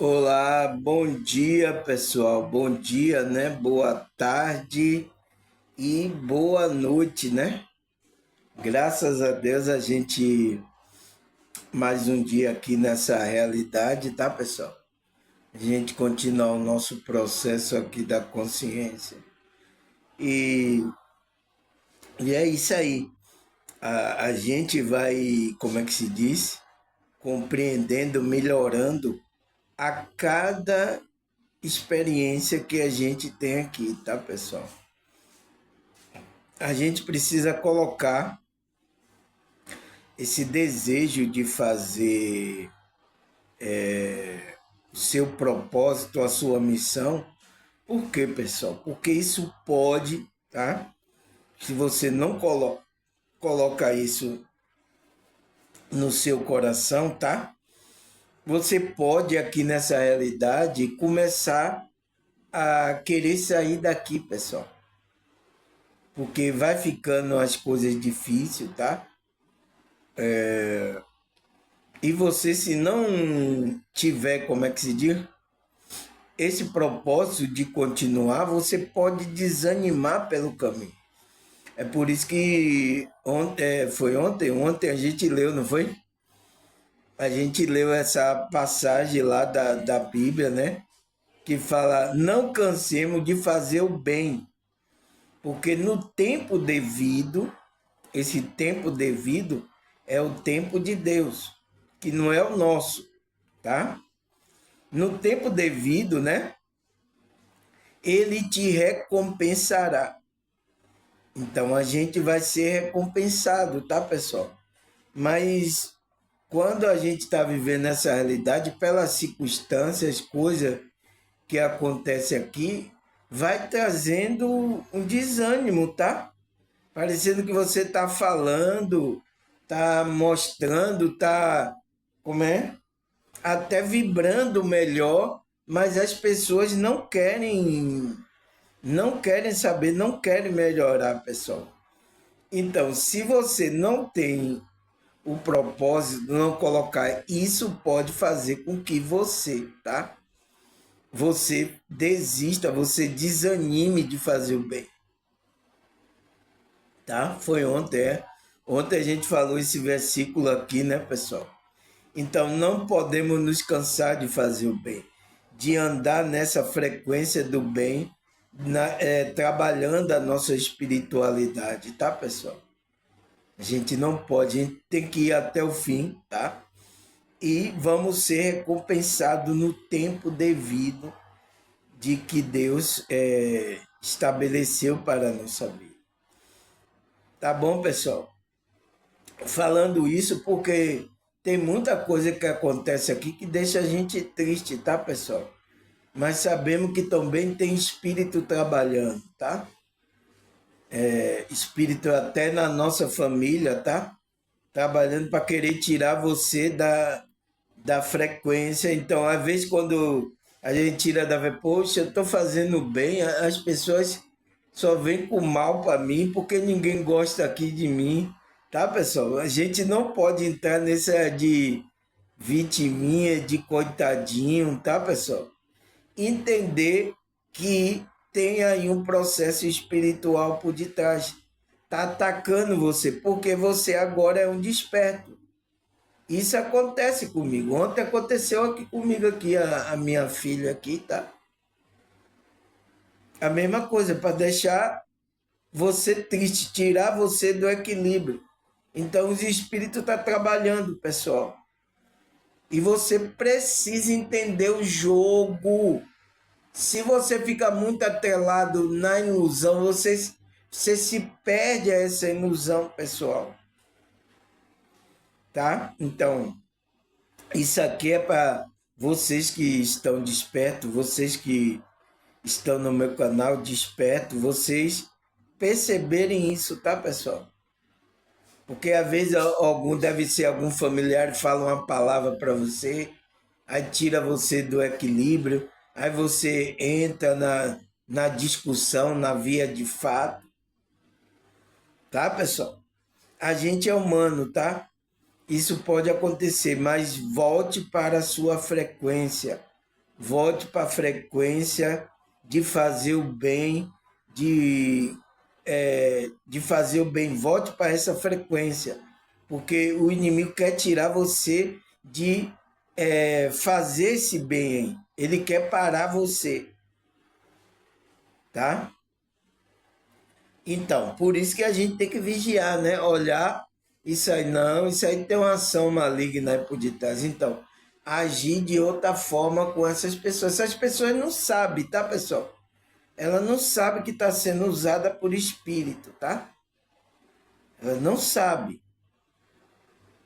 Olá, bom dia pessoal, bom dia, né? Boa tarde e boa noite, né? Graças a Deus a gente mais um dia aqui nessa realidade, tá pessoal? A gente continua o nosso processo aqui da consciência e, e é isso aí. A gente vai, como é que se diz? Compreendendo, melhorando a cada experiência que a gente tem aqui, tá pessoal? A gente precisa colocar esse desejo de fazer o seu propósito, a sua missão. Por quê, pessoal? Porque isso pode, tá? Se você não coloca isso no seu coração, tá? Você pode aqui nessa realidade começar a querer sair daqui, pessoal. Porque vai ficando as coisas difíceis, tá? E você, se não tiver, como é que se diz? Esse propósito de continuar, você pode desanimar pelo caminho. É por isso que ontem a gente leu, não foi? A gente leu essa passagem lá da Bíblia, né? Que fala: não cansemos de fazer o bem, porque no tempo devido, esse tempo devido é o tempo de Deus, que não é o nosso, tá? No tempo devido, né? Ele te recompensará. Então a gente vai ser recompensado, tá, pessoal? Mas quando a gente está vivendo essa realidade, pelas circunstâncias, coisas que acontecem aqui, vai trazendo um desânimo, tá? Parecendo que você está falando, está mostrando, está, como é? Até vibrando melhor, mas as pessoas não querem saber, não querem melhorar, pessoal. Então, se você não tem o propósito de não colocar, isso pode fazer com que você, tá? Você desista, você desanime de fazer o bem, tá? Foi ontem, é. Ontem a gente falou esse versículo aqui, né, pessoal? Então, não podemos nos cansar de fazer o bem, de andar nessa frequência do bem, trabalhando a nossa espiritualidade, tá, pessoal? A gente não pode, a gente tem que ir até o fim, tá? E vamos ser recompensados no tempo devido de que Deus estabeleceu para a nossa vida. Tá bom, pessoal? Falando isso porque tem muita coisa que acontece aqui que deixa a gente triste, tá, pessoal? Mas sabemos que também tem espírito trabalhando, tá? Espírito até na nossa família, tá? Trabalhando para querer tirar você da frequência. Então, às vezes, quando a gente tira poxa, eu estou fazendo bem, as pessoas só vêm com mal para mim porque ninguém gosta aqui de mim, tá, pessoal? A gente não pode entrar nessa de vitiminha, de coitadinho, tá, pessoal? Entender que tem aí um processo espiritual por detrás. Tá atacando você, porque você agora é um desperto. Isso acontece comigo. Ontem aconteceu aqui comigo aqui, a minha filha aqui, tá? A mesma coisa, para deixar você triste, tirar você do equilíbrio. Então os espíritos estão trabalhando, pessoal. E você precisa entender o jogo. Se você fica muito atrelado na ilusão, você se perde a essa ilusão, pessoal. Tá? Então, isso aqui é para vocês que estão despertos, vocês que estão no meu canal desperto, vocês perceberem isso, tá, pessoal? Porque às vezes deve ser algum familiar que fala uma palavra para você, aí tira você do equilíbrio, aí você entra na discussão, na via de fato, tá, pessoal? A gente é humano, tá? Isso pode acontecer, mas volte para a sua frequência. volte para a frequência de fazer o bem, de fazer o bem, volte para essa frequência, porque o inimigo quer tirar você de fazer esse bem, ele quer parar você, tá? Então, por isso que a gente tem que vigiar, né? Olhar isso aí, não, isso aí tem uma ação maligna aí por detrás. Então, agir de outra forma com essas pessoas. Essas pessoas não sabem, tá, pessoal? Ela não sabe que está sendo usada por espírito, tá? Ela não sabe,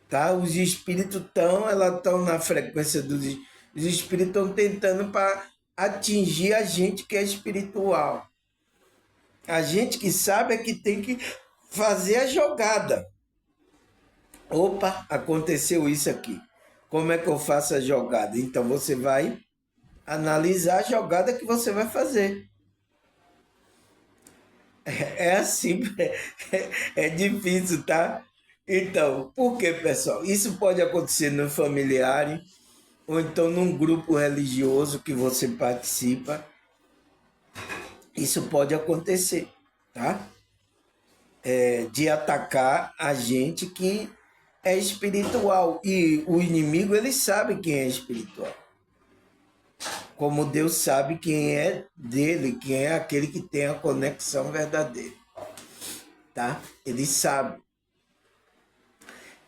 tá? Os espíritos estão, elas estão na frequência os espíritos estão tentando para atingir a gente que é espiritual. A gente que sabe é que tem que fazer a jogada. Opa, aconteceu isso aqui. Como é que eu faço a jogada? Então você vai analisar a jogada que você vai fazer. É assim, é difícil, tá? Então, por que, pessoal? Isso pode acontecer no familiar ou então num grupo religioso que você participa. Isso pode acontecer, tá? De atacar a gente que é espiritual. E o inimigo, ele sabe quem é espiritual. Como Deus sabe quem é dele, quem é aquele que tem a conexão verdadeira, tá? Ele sabe.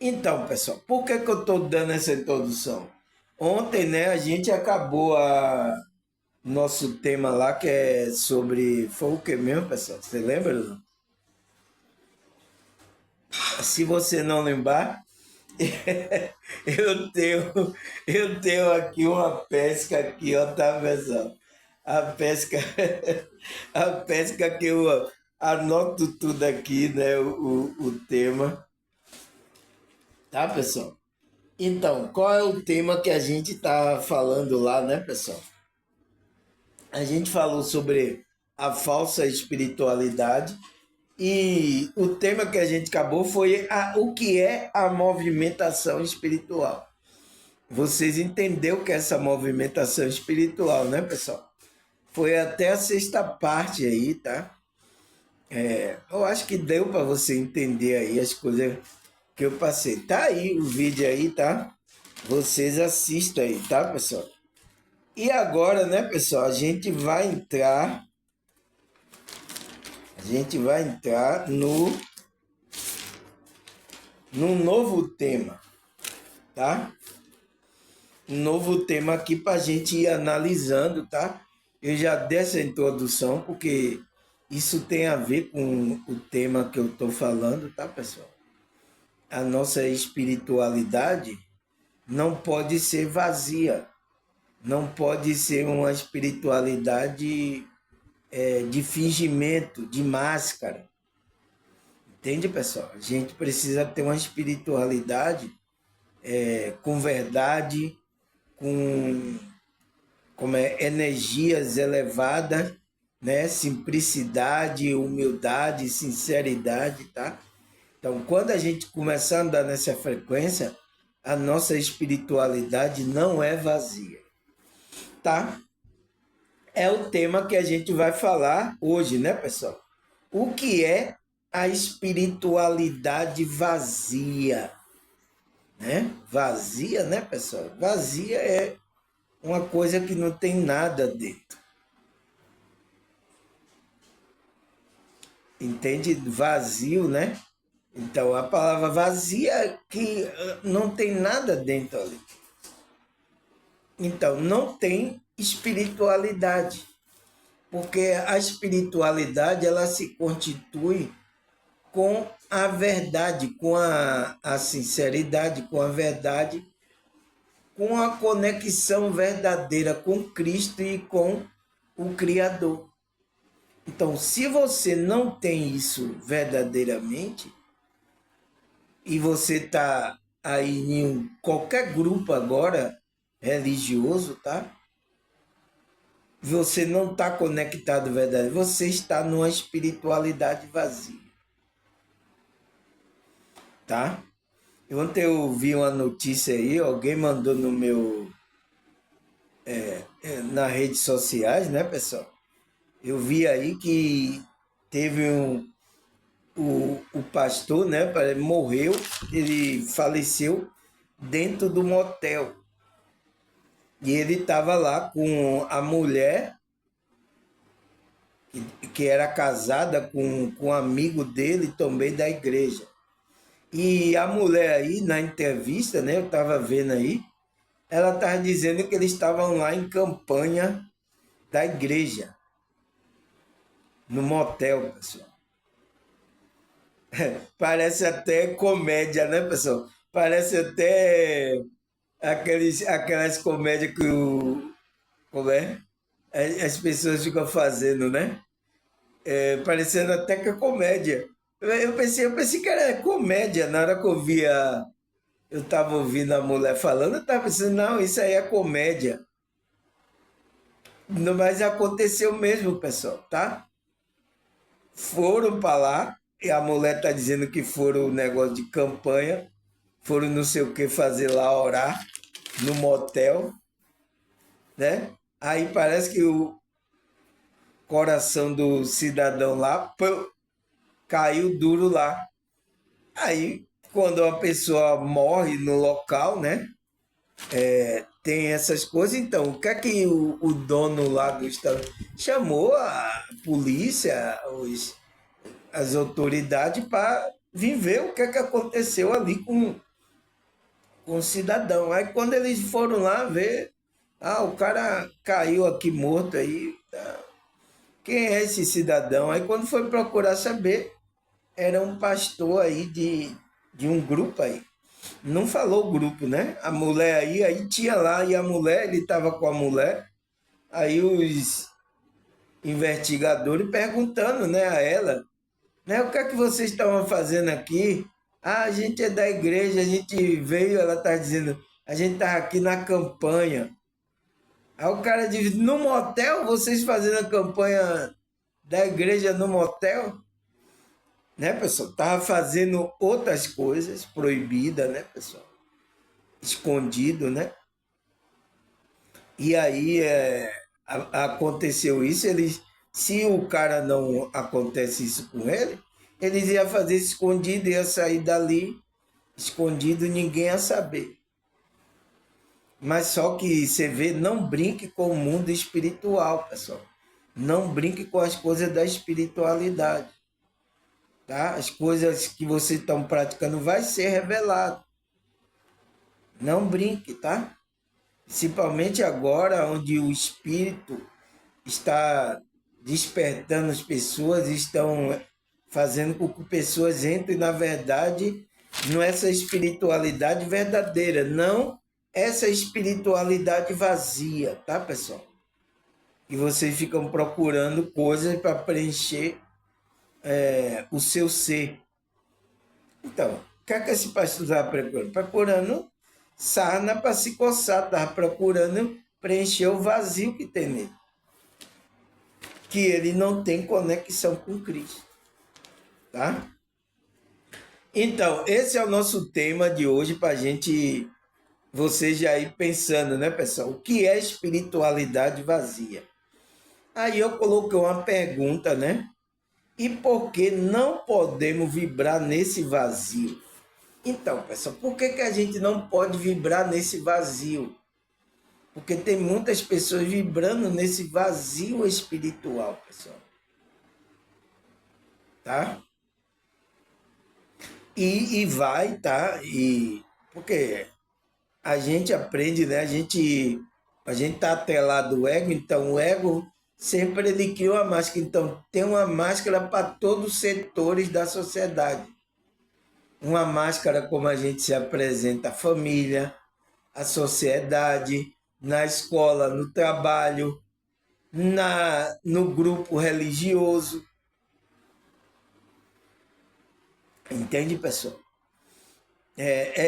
Então, pessoal, por que eu estou dando essa introdução? Ontem, né, a gente acabou nosso tema lá, que é sobre... Foi o que mesmo, pessoal? Você lembra? Não? Se você não lembrar, eu tenho, eu tenho aqui uma pesca aqui, ó, tá, pessoal? A pesca, a pesca que eu anoto tudo aqui, né, o tema, tá, pessoal? Então, qual é o tema que a gente tá falando lá, né, pessoal? A gente falou sobre a falsa espiritualidade e o tema que a gente acabou foi o que é a movimentação espiritual. Vocês entenderam que é essa movimentação espiritual, né, pessoal? Foi até a sexta parte aí, tá? Eu acho que deu para você entender aí as coisas que eu passei. Tá aí o vídeo aí, tá? Vocês assistam aí, tá, pessoal? E agora, né, pessoal, a gente vai entrar no novo tema, tá? Um novo tema aqui para a gente ir analisando, tá? Eu já dei essa introdução porque isso tem a ver com o tema que eu estou falando, tá, pessoal? A nossa espiritualidade não pode ser vazia, não pode ser uma espiritualidade de fingimento, de máscara. Entende, pessoal? A gente precisa ter uma espiritualidade com verdade, com como energias elevadas, né? Simplicidade, humildade, sinceridade, tá? Então, quando a gente começar a andar nessa frequência, a nossa espiritualidade não é vazia, tá? É o tema que a gente vai falar hoje, né, pessoal? O que é a espiritualidade vazia, né? Vazia, né, pessoal? Vazia é uma coisa que não tem nada dentro. Entende? Vazio, né? Então, a palavra vazia é que não tem nada dentro ali. Então, não tem espiritualidade, porque a espiritualidade ela se constitui com a verdade, com a sinceridade, com a verdade, com a conexão verdadeira com Cristo e com o Criador. Então, se você não tem isso verdadeiramente, e você está aí em qualquer grupo agora religioso, tá? Você não está conectado verdade, você está numa espiritualidade vazia, tá? Ontem eu vi uma notícia aí, alguém mandou nas redes sociais, né, pessoal? Eu vi aí que teve o pastor, né, morreu, ele faleceu dentro do motel. E ele estava lá com a mulher, que era casada com um amigo dele também da igreja. E a mulher aí, na entrevista, né, eu estava vendo aí, ela estava dizendo que eles estavam lá em campanha da igreja, no motel, pessoal. Parece até comédia, né, pessoal? Parece até aquelas comédias que como é? As pessoas ficam fazendo, né? Parecendo até que é comédia. Eu pensei que era comédia. Na hora que eu estava ouvindo a mulher falando, eu estava pensando, não, isso aí é comédia. Não, mas aconteceu mesmo, pessoal, tá? Foram para lá, e a mulher tá dizendo que foram um negócio de campanha, foram não sei o que fazer lá, orar, no motel, né? Aí parece que o coração do cidadão lá pô, caiu duro lá. Aí, quando uma pessoa morre no local, né? Tem essas coisas, então, o que é que o dono lá do estado chamou a polícia, as autoridades para vir ver o que é que aconteceu ali com o cidadão. Aí quando eles foram lá ver, o cara caiu aqui morto aí. Tá? Quem é esse cidadão? Aí quando foi procurar saber, era um pastor aí de um grupo aí. Não falou grupo, né? A mulher aí tinha lá, e a mulher, ele estava com a mulher, aí os investigadores perguntando, né, a ela, né, o que é que vocês estavam fazendo aqui? A gente é da igreja, a gente veio, ela está dizendo, a gente estava aqui na campanha. Aí o cara diz, no motel, vocês fazendo a campanha da igreja no motel? Né, pessoal? Tava fazendo outras coisas proibidas, né, pessoal? Escondido, né? E aí aconteceu isso, se o cara não acontece isso com ele, eles iam fazer isso escondido, ia sair dali escondido, ninguém ia saber. Mas só que você vê, não brinque com o mundo espiritual, pessoal. Não brinque com as coisas da espiritualidade, tá? As coisas que vocês estão praticando vai ser revelado. Não brinque, tá? Principalmente agora, onde o espírito está despertando as pessoas, estão fazendo com que pessoas entrem na verdade, nessa espiritualidade verdadeira, não essa espiritualidade vazia, tá, pessoal? E vocês ficam procurando coisas para preencher o seu ser. Então, o que é que esse pastor estava procurando? Procurando sarna para se coçar, estava procurando preencher o vazio que tem nele. Que ele não tem conexão com Cristo. Tá? Então, esse é o nosso tema de hoje para a gente, você já ir pensando, né, pessoal? O que é espiritualidade vazia? Aí eu coloquei uma pergunta, né? E por que não podemos vibrar nesse vazio? Então, pessoal, por que a gente não pode vibrar nesse vazio? Porque tem muitas pessoas vibrando nesse vazio espiritual, pessoal. Tá? E vai, tá? Porque a gente aprende, né? A gente tá atrelado ao ego, então o ego sempre ele cria uma máscara. Então tem uma máscara para todos os setores da sociedade. Uma máscara como a gente se apresenta à família, à sociedade, na escola, no trabalho, no grupo religioso. Entende, pessoal?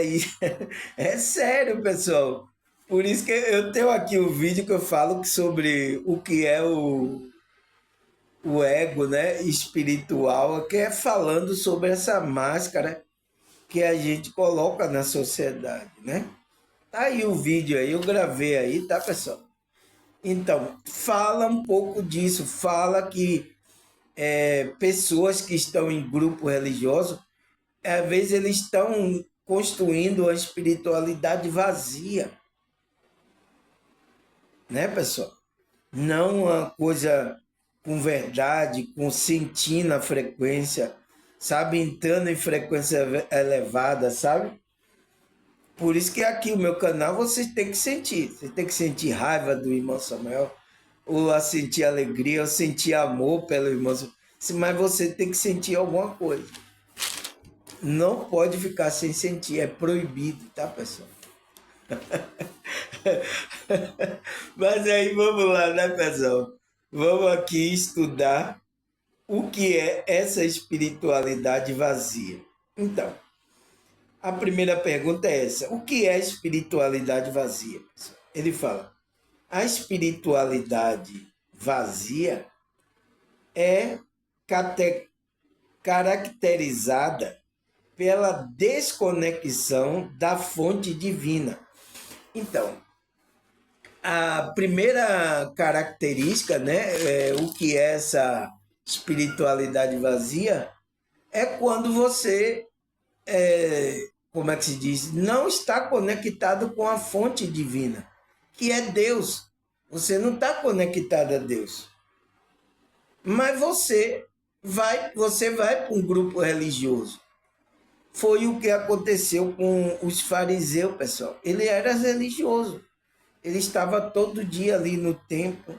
Isso. É sério, pessoal. Por isso que eu tenho aqui o vídeo que eu falo sobre o que é o ego, né, espiritual, que é falando sobre essa máscara que a gente coloca na sociedade, né? Tá aí o vídeo aí, eu gravei aí, tá, pessoal? Então, fala um pouco disso, fala que pessoas que estão em grupo religioso, às vezes eles estão construindo uma espiritualidade vazia, né, pessoal? Não uma coisa com verdade, com sentindo a frequência, sabe? Entrando em frequência elevada, sabe? Por isso que aqui o meu canal você tem que sentir. Você tem que sentir raiva do irmão Samuel, ou a sentir alegria, ou sentir amor pelo irmão Samuel. Mas você tem que sentir alguma coisa. Não pode ficar sem sentir, é proibido, tá, pessoal? Mas aí vamos lá, né, pessoal? Vamos aqui estudar o que é essa espiritualidade vazia. Então, a primeira pergunta é essa: o que é espiritualidade vazia? Pessoal? Ele fala: a espiritualidade vazia é caracterizada pela desconexão da fonte divina. Então, a primeira característica, né, o que é essa espiritualidade vazia, é quando você, como é que se diz, não está conectado com a fonte divina, que é Deus. Você não está conectado a Deus. Mas você vai para um grupo religioso. Foi o que aconteceu com os fariseus, pessoal. Ele era religioso. Ele estava todo dia ali no templo,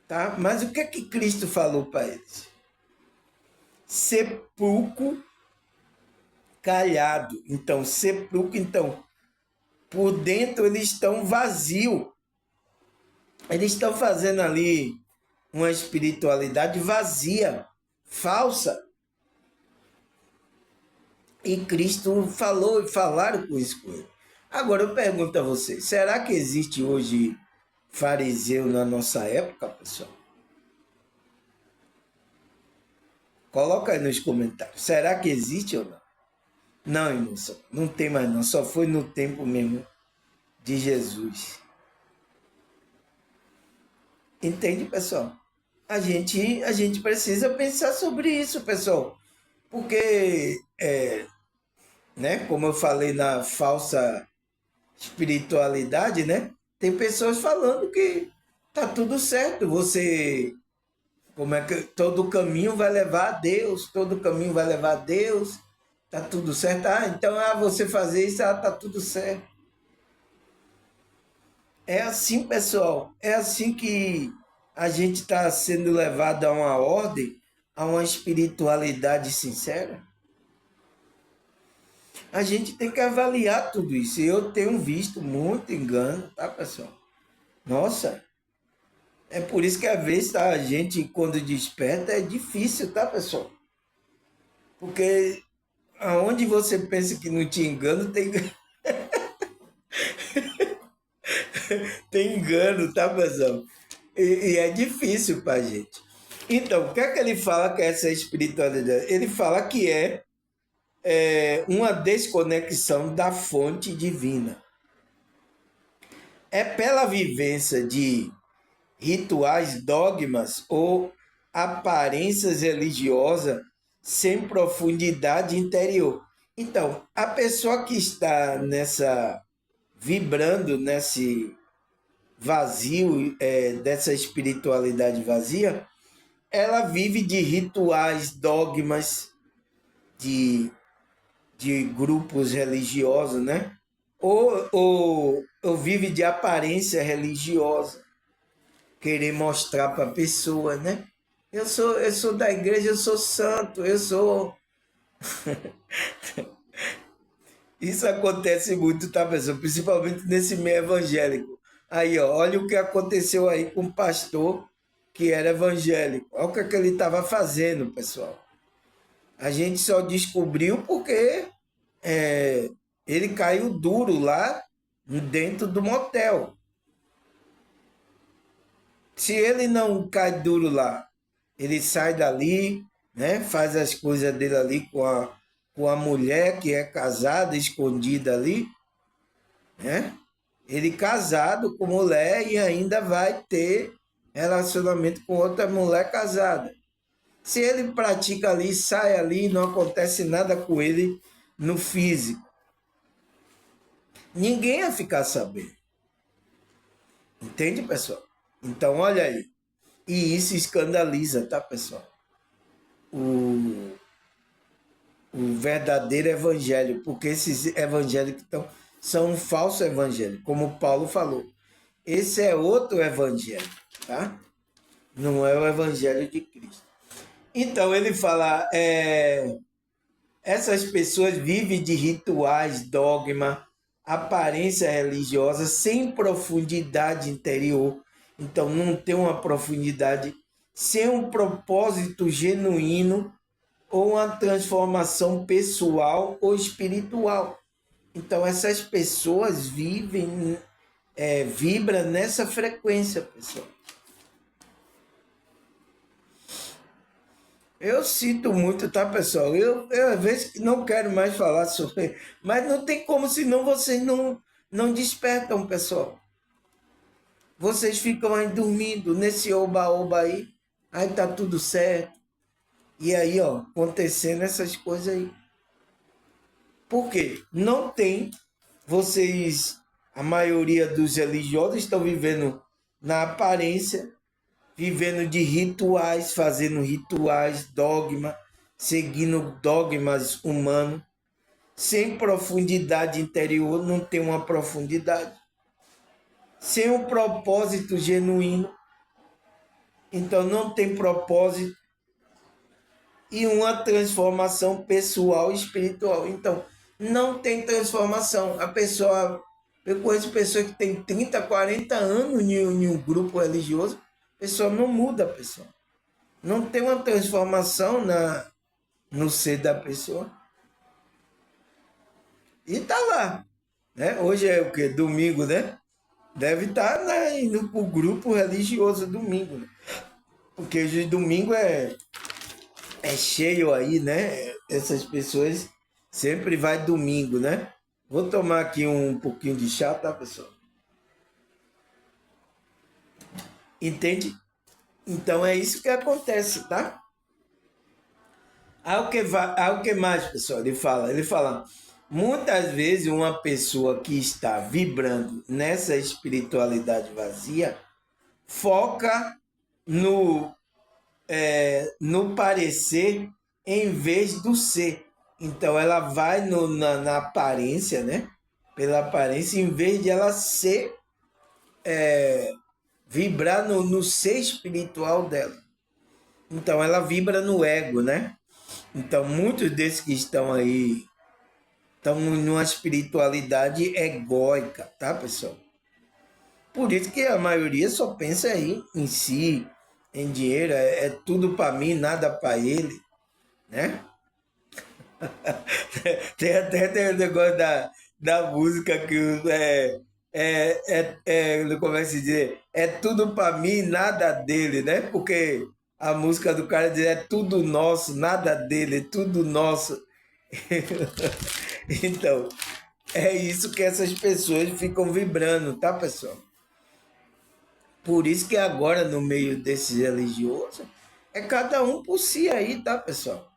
tá? Mas o que é que Cristo falou para eles? Sepulcro calhado. Então, sepulcro, então, por dentro eles estão vazios. Eles estão fazendo ali uma espiritualidade vazia, falsa. E Cristo falou e falaram com isso com ele. Agora eu pergunto a você, será que existe hoje fariseu na nossa época, pessoal? Coloca aí nos comentários. Será que existe ou não? Não, irmão, não tem mais não. Só foi no tempo mesmo de Jesus. Entende, pessoal? A gente precisa pensar sobre isso, pessoal. Porque, né, como eu falei na falsa espiritualidade, né? Tem pessoas falando que tá tudo certo, você, como é que todo caminho vai levar a Deus, todo caminho vai levar a Deus, tá tudo certo. Ah, então você fazer isso, tá tudo certo. É assim, pessoal, é assim que a gente está sendo levado a uma ordem, a uma espiritualidade sincera. A gente tem que avaliar tudo isso. Eu tenho visto muito engano, tá, pessoal? Nossa, é por isso que às vezes a gente, quando desperta, é difícil, tá, pessoal? Porque aonde você pensa que não te engano, tem engano, tá, pessoal? E é difícil pra gente. Então, o que é que ele fala que é essa espiritualidade? Ele fala que uma desconexão da fonte divina. É pela vivência de rituais, dogmas ou aparências religiosas sem profundidade interior. Então, a pessoa que está vibrando nesse vazio, dessa espiritualidade vazia, ela vive de rituais, dogmas, de, de grupos religiosos, né? Ou vive de aparência religiosa, querer mostrar para a pessoa, né? Eu sou da igreja, eu sou santo, eu sou. Isso acontece muito, tá, pessoal? Principalmente nesse meio evangélico. Aí, ó, olha o que aconteceu aí com o pastor que era evangélico. Olha o que ele estava fazendo, pessoal. A gente só descobriu porque ele caiu duro lá dentro do motel. Se ele não cai duro lá, ele sai dali, né? Faz as coisas dele ali com a mulher que é casada, escondida ali, né? Ele casado com mulher e ainda vai ter relacionamento com outra mulher casada. Se ele pratica ali, sai ali, não acontece nada com ele no físico. Ninguém ia ficar sabendo. Entende, pessoal? Então, olha aí. E isso escandaliza, tá, pessoal? O, o verdadeiro evangelho, porque esses evangélicos são um falso evangelho, como Paulo falou. Esse é outro evangelho, tá? Não é o evangelho de Cristo. Então, ele fala, essas pessoas vivem de rituais, dogma, aparência religiosa, sem profundidade interior. Então, não tem uma profundidade, sem um propósito genuíno ou uma transformação pessoal ou espiritual. Então, essas pessoas vibram nessa frequência, pessoal. Eu sinto muito, tá, pessoal? Eu às vezes não quero mais falar sobre, mas não tem como, senão vocês não despertam, pessoal. Vocês ficam aí dormindo nesse oba-oba aí tá tudo certo. E aí, ó, acontecendo essas coisas aí. Por quê? Não tem, a maioria dos religiosos estão vivendo na aparência, vivendo de rituais, fazendo rituais, dogma, seguindo dogmas humanos, sem profundidade interior, não tem uma profundidade, sem um propósito genuíno, então não tem propósito e uma transformação pessoal e espiritual. Então, não tem transformação. Eu conheço pessoas que têm 30, 40 anos em um grupo religioso, a pessoa não muda, pessoal. Não tem uma transformação no ser da pessoa. E tá lá. Né? Hoje é o quê? Domingo, né? Deve estar indo para o grupo religioso domingo. Né? Porque hoje domingo é cheio aí, né? Essas pessoas sempre vai domingo, né? Vou tomar aqui um pouquinho de chá, tá, pessoal? Entende? Então é isso que acontece, tá? Ao que mais, pessoal, ele fala, muitas vezes uma pessoa que está vibrando nessa espiritualidade vazia foca no, no parecer em vez do ser. Então ela vai na aparência, né? Pela aparência, em vez de ela ser, vibrar no ser espiritual dela. Então ela vibra no ego, né? Então, muitos desses que estão aí estão numa espiritualidade egóica, tá, pessoal? Por isso que a maioria só pensa aí em si, em dinheiro, é tudo para mim, nada para ele, né? Tem o negócio da música que como é que se diz? É tudo para mim, nada dele, né? Porque a música do cara diz é tudo nosso, nada dele, é tudo nosso. Então, é isso que essas pessoas ficam vibrando, tá, pessoal? Por isso que agora, no meio desses religiosos, é cada um por si aí, tá, pessoal?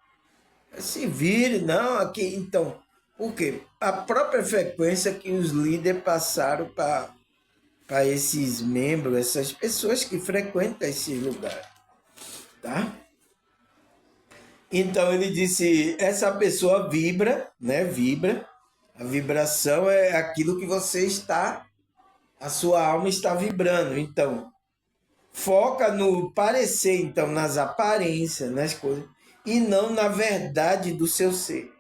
Se vire, não, aqui. Então, por quê? A própria frequência que os líderes passaram para esses membros, essas pessoas que frequentam esse lugar, tá? Então ele disse, essa pessoa vibra, né? Vibra. A vibração é aquilo que você está, a sua alma está vibrando. Então, foca no parecer, então, nas aparências, nas coisas, e não na verdade do seu ser,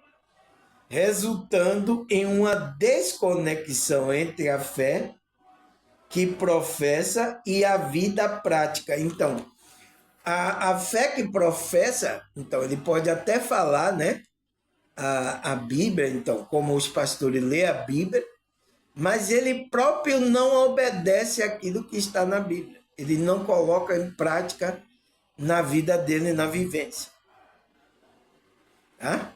resultando em uma desconexão entre a fé que professa e a vida prática. Então, a fé que professa, então, ele pode até falar, né? A Bíblia, então, como os pastores lêem a Bíblia, mas ele próprio não obedece aquilo que está na Bíblia. Ele não coloca em prática na vida dele, na vivência. Tá?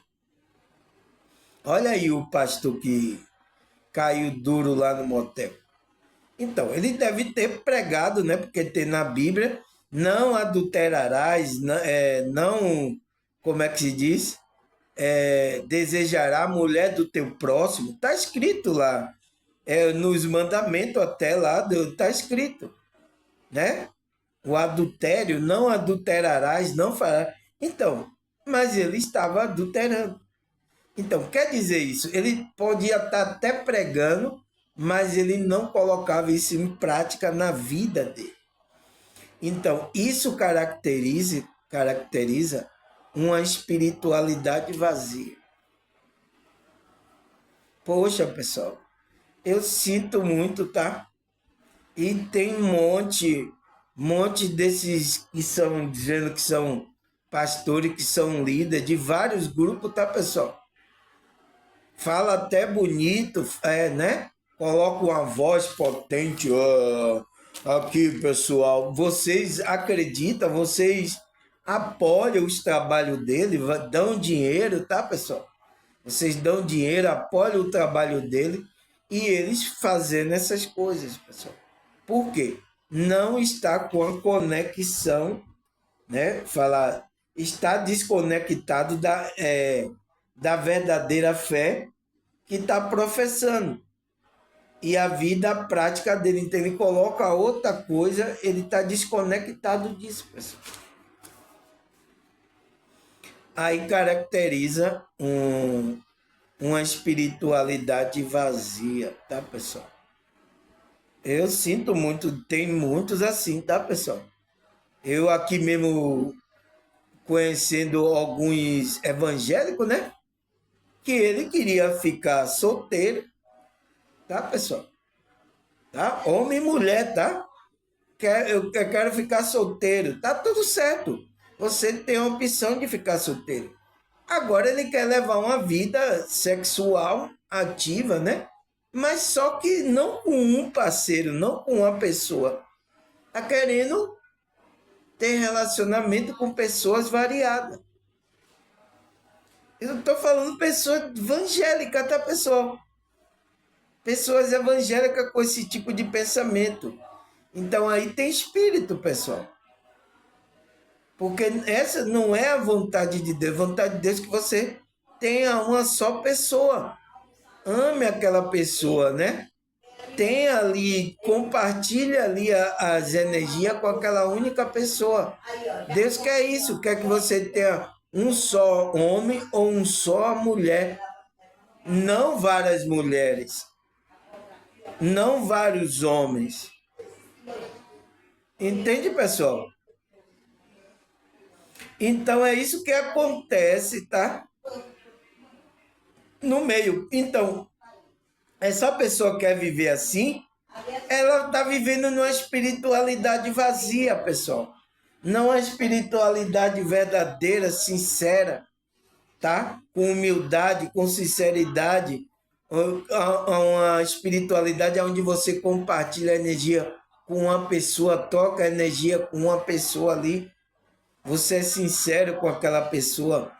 Olha aí o pastor que caiu duro lá no motel. Então, ele deve ter pregado, né? Porque tem na Bíblia, não adulterarás, não, como é que se diz? Desejará a mulher do teu próximo. Está escrito lá, nos mandamentos até lá, está escrito, né? O adultério, não adulterarás, não farás. Então, mas ele estava adulterando. Então, quer dizer isso? Ele podia estar até pregando, mas ele não colocava isso em prática na vida dele. Então, isso caracteriza uma espiritualidade vazia. Poxa, pessoal, eu sinto muito, tá? E tem monte desses que são dizendo que são pastores, que são líderes de vários grupos, tá, pessoal? Fala até bonito, né? Coloca uma voz potente. Aqui, pessoal, vocês acreditam, vocês apoiam os trabalhos dele, dão dinheiro, tá, pessoal? Vocês dão dinheiro, apoiam o trabalho dele e eles fazendo essas coisas, pessoal. Por quê? Não está com a conexão, né? Falar, está desconectado da verdadeira fé que está professando. E a vida prática dele. Então ele coloca outra coisa, ele está desconectado disso, pessoal. Aí caracteriza uma espiritualidade vazia, tá, pessoal? Eu sinto muito, tem muitos assim, tá, pessoal? Eu aqui mesmo conhecendo alguns evangélicos, né? Que ele queria ficar solteiro, tá, pessoal? Tá? Homem e mulher, tá? Eu quero ficar solteiro. Tá tudo certo. Você tem a opção de ficar solteiro. Agora ele quer levar uma vida sexual ativa, né? Mas só que não com um parceiro, não com uma pessoa. Tá querendo ter relacionamento com pessoas variadas. Eu estou falando pessoas evangélicas, tá, pessoal? Pessoas evangélicas com esse tipo de pensamento. Então aí tem espírito, pessoal. Porque essa não é a vontade de Deus. A vontade de Deus é que você tenha uma só pessoa. Ame aquela pessoa, né? Tenha ali, compartilhe ali as energias com aquela única pessoa. Deus quer isso, quer que você tenha um só homem ou um só mulher. Não várias mulheres. Não vários homens. Entende, pessoal? Então é isso que acontece, tá? No meio. Então, essa pessoa que quer viver assim, ela está vivendo numa espiritualidade vazia, pessoal. Não a espiritualidade verdadeira, sincera, tá? Com humildade, com sinceridade, uma espiritualidade onde você compartilha a energia com uma pessoa, troca a energia com uma pessoa ali. Você é sincero com aquela pessoa,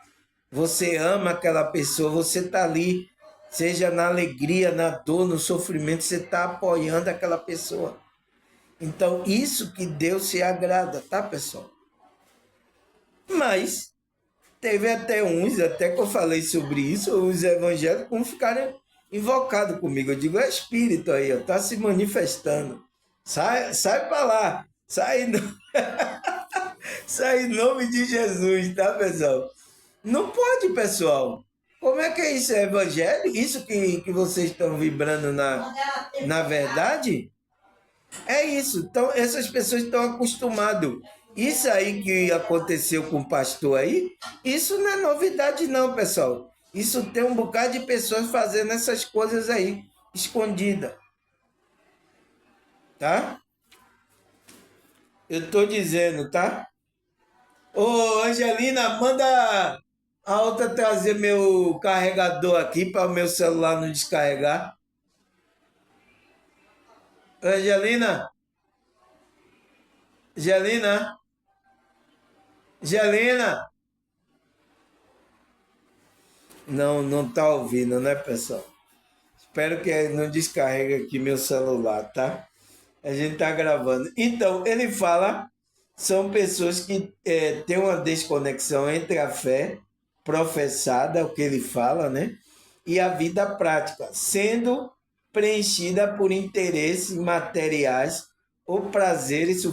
você ama aquela pessoa, você está ali, seja na alegria, na dor, no sofrimento, você está apoiando aquela pessoa. Então, isso que Deus se agrada, tá, pessoal? Mas teve até uns, até que eu falei sobre isso, os evangélicos ficaram invocados comigo. Eu digo, é espírito aí, ó, tá se manifestando. Sai para lá, sai, sai em nome de Jesus, tá, pessoal? Não pode, pessoal. Como é que é isso? É evangelho? Isso que vocês estão vibrando na verdade? É isso. Então, essas pessoas estão acostumadas. Isso aí que aconteceu com o pastor aí, isso não é novidade não, pessoal. Isso tem um bocado de pessoas fazendo essas coisas aí, escondida. Tá? Eu tô dizendo, tá? Ô, Angelina, manda a outra trazer meu carregador aqui para o meu celular não descarregar. Angelina, Angelina, Angelina. Não tá ouvindo, né, pessoal? Espero que não descarregue aqui meu celular, tá? A gente está gravando. Então, ele fala, são pessoas que têm uma desconexão entre a fé professada, o que ele fala, né? E a vida prática, sendo preenchida por interesses materiais ou prazeres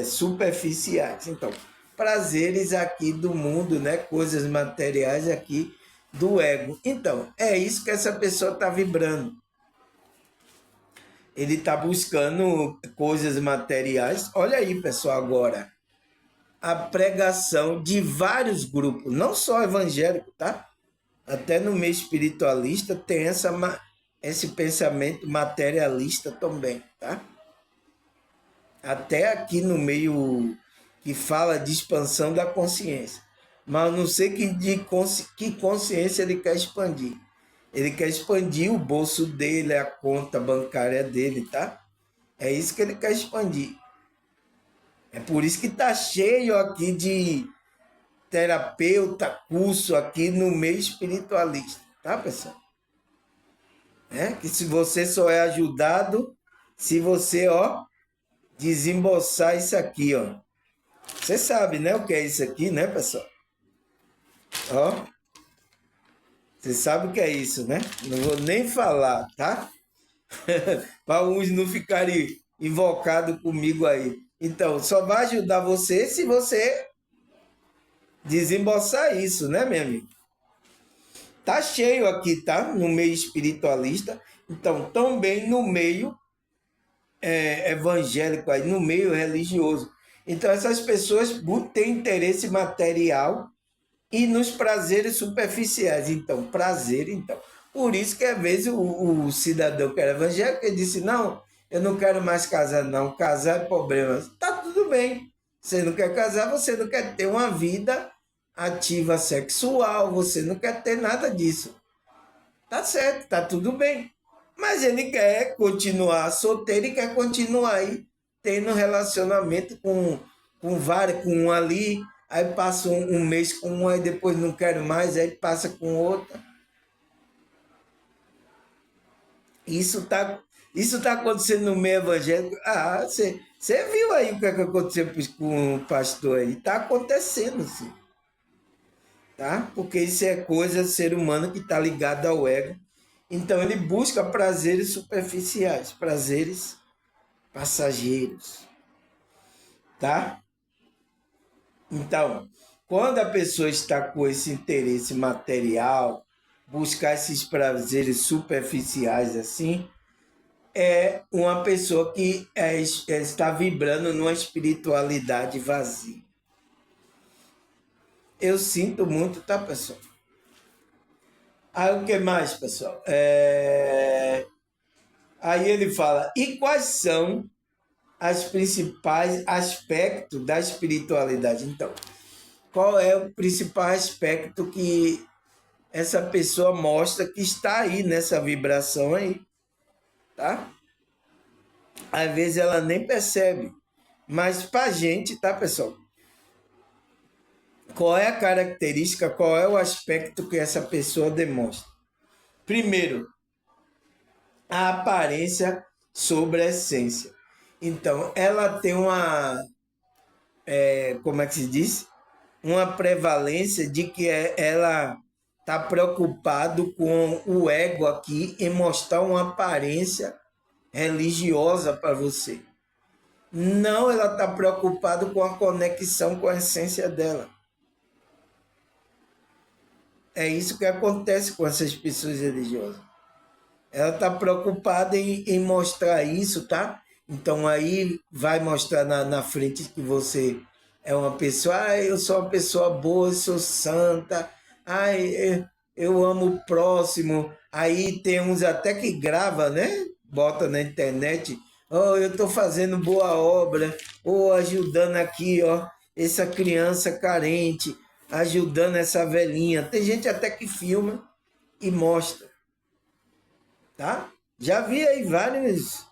superficiais. Então, prazeres aqui do mundo, né? Coisas materiais aqui do ego. Então, é isso que essa pessoa está vibrando. Ele está buscando coisas materiais. Olha aí, pessoal, agora. A pregação de vários grupos, não só evangélico, tá? Até no meio espiritualista tem esse pensamento materialista também, tá? Até aqui no meio que fala de expansão da consciência. Mas eu não sei que consciência ele quer expandir. Ele quer expandir o bolso dele, a conta bancária dele, tá? É isso que ele quer expandir. É por isso que tá cheio aqui de terapeuta, curso aqui no meio espiritualista, tá, pessoal? Que se você só é ajudado se você, ó, desembolsar isso aqui, ó. Você sabe, né, o que é isso aqui, né, pessoal? Ó, você sabe o que é isso, né? Não vou nem falar, tá? Para uns não ficarem invocados comigo aí. Então, só vai ajudar você se você desembolsar isso, né, meu amigo? Tá cheio aqui, tá? No meio espiritualista. Então, também no meio evangélico, aí, no meio religioso. Então, essas pessoas têm interesse material e nos prazeres superficiais. Então, prazer, então. Por isso que, às vezes, o cidadão que era evangélico, ele disse, não, eu não quero mais casar, não. Casar é problema. Tá tudo bem. Você não quer casar, você não quer ter uma vida ativa sexual, você não quer ter nada disso. Tá certo, tá tudo bem. Mas ele quer continuar solteiro e quer continuar aí tendo relacionamento com vários, com um ali, aí passa um mês com um, aí depois não quero mais, aí passa com outra. Isso tá, isso tá acontecendo no meio evangélico. Ah, você viu aí o que, é que aconteceu com o pastor aí? Tá acontecendo, sim. Tá? Porque isso é coisa do ser humano que está ligado ao ego. Então ele busca prazeres superficiais, prazeres passageiros, tá? Então, quando a pessoa está com esse interesse material, buscar esses prazeres superficiais assim, é uma pessoa que está vibrando numa espiritualidade vazia. Eu sinto muito, tá, pessoal? Aí o que mais, pessoal? Aí ele fala, e quais são os principais aspectos da espiritualidade? Então, qual é o principal aspecto que essa pessoa mostra que está aí nessa vibração aí, tá? Às vezes ela nem percebe, mas pra gente, tá, pessoal? Qual é a característica, qual é o aspecto que essa pessoa demonstra? Primeiro, a aparência sobre a essência. Então, ela tem como é que se diz? Uma prevalência de que ela está preocupado com o ego aqui em mostrar uma aparência religiosa para você. Não, ela está preocupada com a conexão com a essência dela. É isso que acontece com essas pessoas religiosas. Ela está preocupada em mostrar isso, tá? Então aí vai mostrar na frente que você é uma pessoa, eu sou uma pessoa boa, eu sou santa, eu amo o próximo. Aí tem uns até que grava, né? Bota na internet, oh, eu estou fazendo boa obra, ou ajudando aqui, ó, essa criança carente, ajudando essa velhinha. Tem gente até que filma e mostra, tá? Já vi aí vários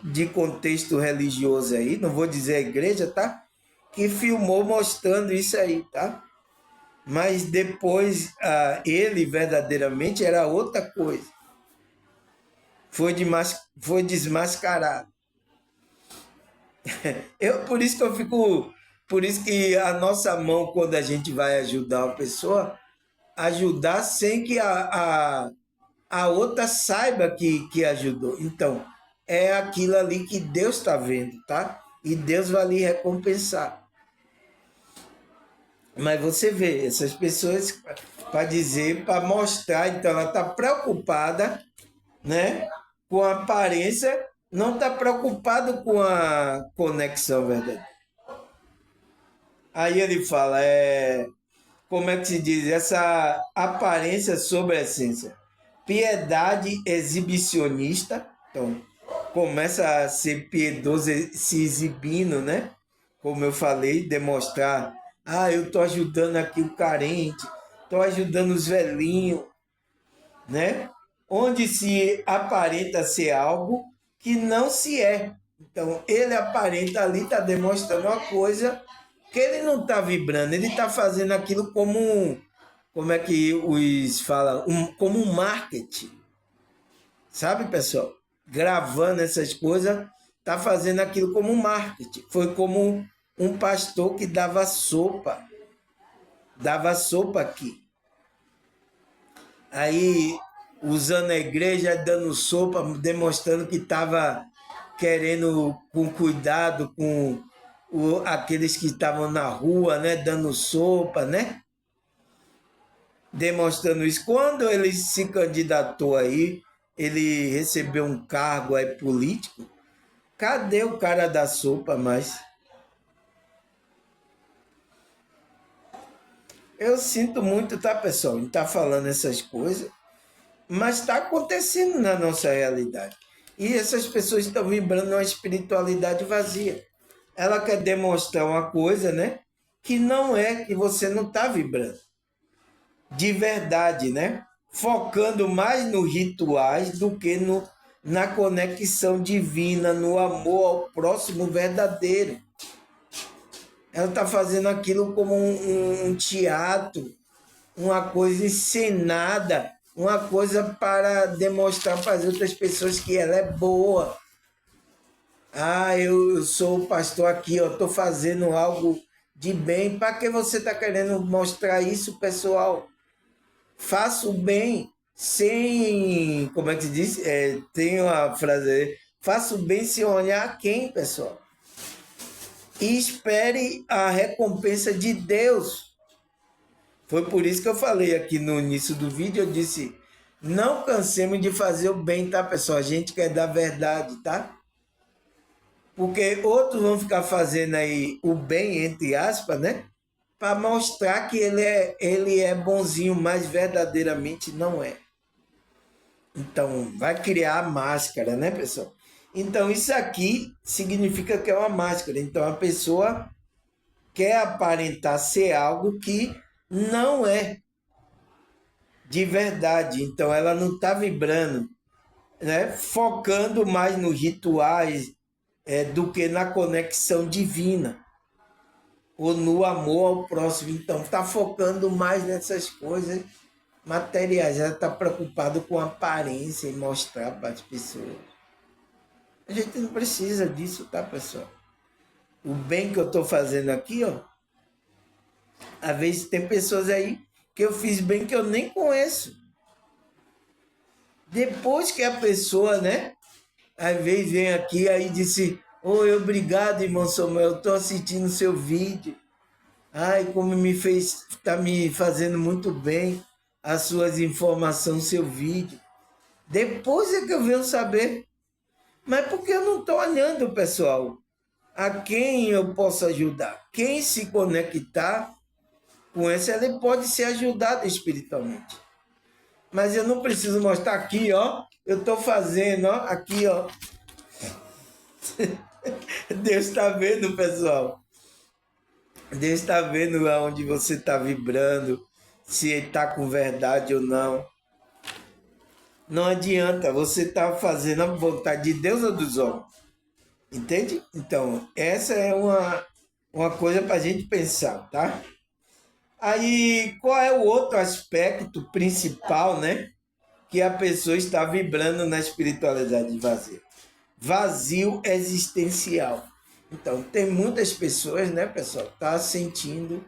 de contexto religioso aí, não vou dizer a igreja, tá? Que filmou mostrando isso aí, tá? Mas depois ele verdadeiramente era outra coisa. Foi desmascarado. Por isso que eu fico. Por isso que a nossa mão, quando a gente vai ajudar uma pessoa, ajudar sem que a outra saiba que ajudou. Então, é aquilo ali que Deus está vendo, tá? E Deus vai lhe recompensar. Mas você vê, essas pessoas, para dizer, para mostrar, então ela está preocupada, né, com a aparência, não está preocupado com a conexão verdadeira. Aí ele fala, como é que se diz? Essa aparência sobre a essência. Piedade exibicionista, então começa a ser piedoso se exibindo, né? Como eu falei, demonstrar, eu estou ajudando aqui o carente, estou ajudando os velhinhos, né? Onde se aparenta ser algo que não se é. Então, ele aparenta ali, está demonstrando uma coisa que ele não está vibrando, ele está fazendo aquilo como é que os falam, como um marketing. Sabe, pessoal? Gravando essas coisas, está fazendo aquilo como um marketing. Foi como um pastor que dava sopa aqui. Aí, usando a igreja, dando sopa, demonstrando que estava querendo com cuidado com aqueles que estavam na rua, né, dando sopa, né? Demonstrando isso. Quando ele se candidatou aí, ele recebeu um cargo aí político. Cadê o cara da sopa mais? Eu sinto muito, tá, pessoal? Ele tá falando essas coisas, mas está acontecendo na nossa realidade. E essas pessoas estão vibrando uma espiritualidade vazia. Ela quer demonstrar uma coisa, né? Que não é, que você não está vibrando. De verdade, né? Focando mais nos rituais do que na conexão divina, no amor ao próximo verdadeiro. Ela está fazendo aquilo como um teatro, uma coisa encenada, uma coisa para demonstrar para as outras pessoas que ela é boa. Eu sou o pastor aqui, eu estou fazendo algo de bem. Para que você está querendo mostrar isso, pessoal? Faça o bem sem, como é que se diz? Tem uma frase aí, faça o bem sem olhar a quem, pessoal? E espere a recompensa de Deus. Foi por isso que eu falei aqui no início do vídeo, eu disse, não cansemos de fazer o bem, tá, pessoal? A gente quer dar verdade, tá? Porque outros vão ficar fazendo aí o bem, entre aspas, né? Para mostrar que ele é bonzinho, mas verdadeiramente não é. Então, vai criar máscara, né, pessoal? Então, isso aqui significa que é uma máscara. Então, a pessoa quer aparentar ser algo que não é de verdade. Então, ela não está vibrando, né? Focando mais nos rituais do que na conexão divina ou no amor ao próximo. Então, está focando mais nessas coisas materiais. Ela está preocupada com a aparência e mostrar para as pessoas. A gente não precisa disso, tá, pessoal? O bem que eu estou fazendo aqui, ó, às vezes tem pessoas aí que eu fiz bem que eu nem conheço. Depois que a pessoa, né, às vezes vem aqui aí disse, oi, obrigado, irmão Samuel, eu estou assistindo seu vídeo. Ai, como está me fazendo muito bem as suas informações, seu vídeo. Depois é que eu venho saber. Mas porque eu não estou olhando, pessoal, a quem eu posso ajudar. Quem se conectar com esse, ele pode ser ajudado espiritualmente. Mas eu não preciso mostrar aqui, ó. Eu estou fazendo, ó, aqui, ó. Deus está vendo, pessoal. Deus está vendo aonde você está vibrando, se está com verdade ou não. Não adianta, você está fazendo a vontade de Deus ou dos homens. Entende? Então, essa é uma coisa para a gente pensar, tá? Aí, qual é o outro aspecto principal, né? Que a pessoa está vibrando na espiritualidade vazia? Vazio existencial. Então, tem muitas pessoas, né, pessoal, tá sentindo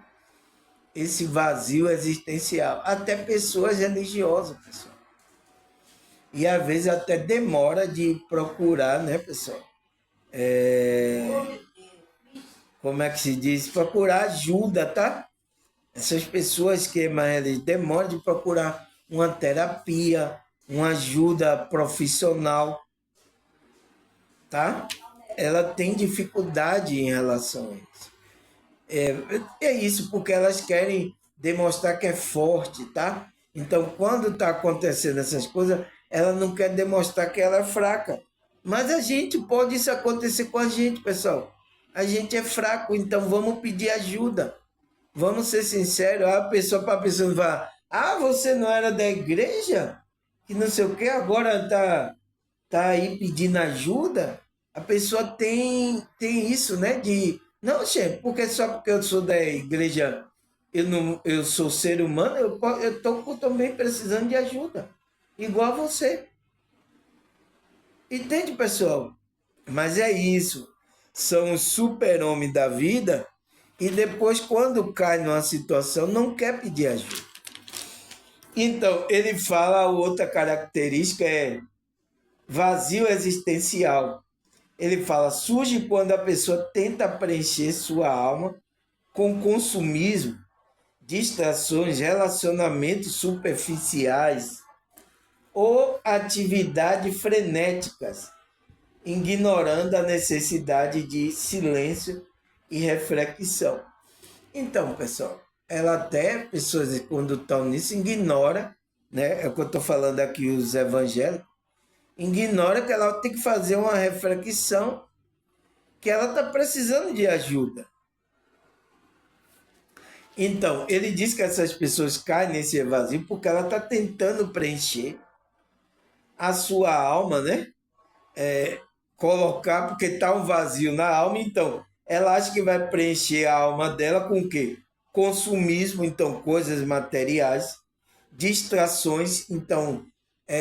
esse vazio existencial. Até pessoas religiosas, pessoal. E às vezes até demora de procurar, né, pessoal? Como é que se diz? Procurar ajuda, tá? Essas pessoas que mais demoram de procurar uma terapia, uma ajuda profissional, tá? Ela tem dificuldade em relação a isso. É isso, porque elas querem demonstrar que é forte, tá? Então, quando está acontecendo essas coisas, ela não quer demonstrar que ela é fraca. Mas a gente pode isso acontecer com a gente, pessoal. A gente é fraco, então vamos pedir ajuda. Vamos ser sinceros, a pessoa para a pessoa falar, você não era da igreja? Que não sei o que, agora tá aí pedindo ajuda, a pessoa tem isso, né? De não, chefe, porque só porque eu sou da igreja, eu não, eu sou ser humano, eu estou também precisando de ajuda, igual a você. Entende, pessoal? Mas é isso. São os super-homens da vida e depois, quando cai numa situação, não quer pedir ajuda. Então, ele fala, a outra característica é vazio existencial. Ele fala, surge quando a pessoa tenta preencher sua alma com consumismo, distrações, relacionamentos superficiais ou atividades frenéticas, ignorando a necessidade de silêncio e reflexão. Então, pessoal, ela até, pessoas quando estão nisso, ignora, né? É o que eu estou falando aqui, os evangélicos, ignora que ela tem que fazer uma reflexão que ela está precisando de ajuda. Então, ele diz que essas pessoas caem nesse vazio porque ela está tentando preencher a sua alma, né? Colocar, porque está um vazio na alma, então ela acha que vai preencher a alma dela com o quê? Consumismo, então coisas materiais, distrações, então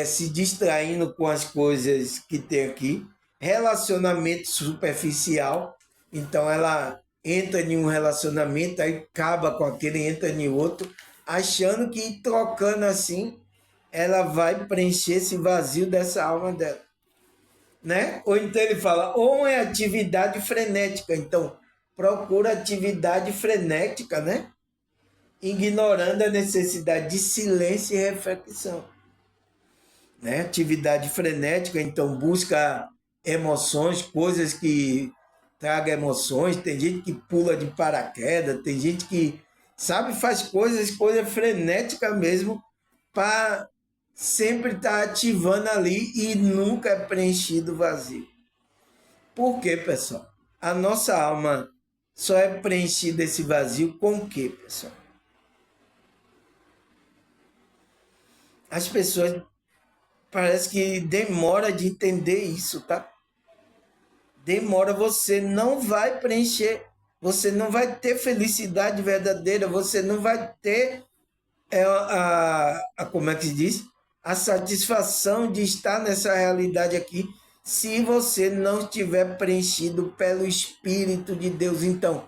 se distraindo com as coisas que tem aqui, relacionamento superficial, então ela entra em um relacionamento, aí acaba com aquele, entra em outro, achando que trocando assim, ela vai preencher esse vazio dessa alma dela, né? Ou então ele fala, ou é atividade frenética, então procura atividade frenética, né? Ignorando a necessidade de silêncio e reflexão, né? Atividade frenética, então busca emoções, coisas que tragam emoções. Tem gente que pula de paraquedas, tem gente que, sabe, faz coisa frenética mesmo para sempre estar ativando ali e nunca é preenchido o vazio. Por quê, pessoal? A nossa alma só é preenchida esse vazio com o quê, pessoal? As pessoas parece que demora de entender isso, tá? Demora, você não vai preencher, você não vai ter felicidade verdadeira, você não vai ter como é que se diz? A satisfação de estar nessa realidade aqui, se você não estiver preenchido pelo Espírito de Deus. Então,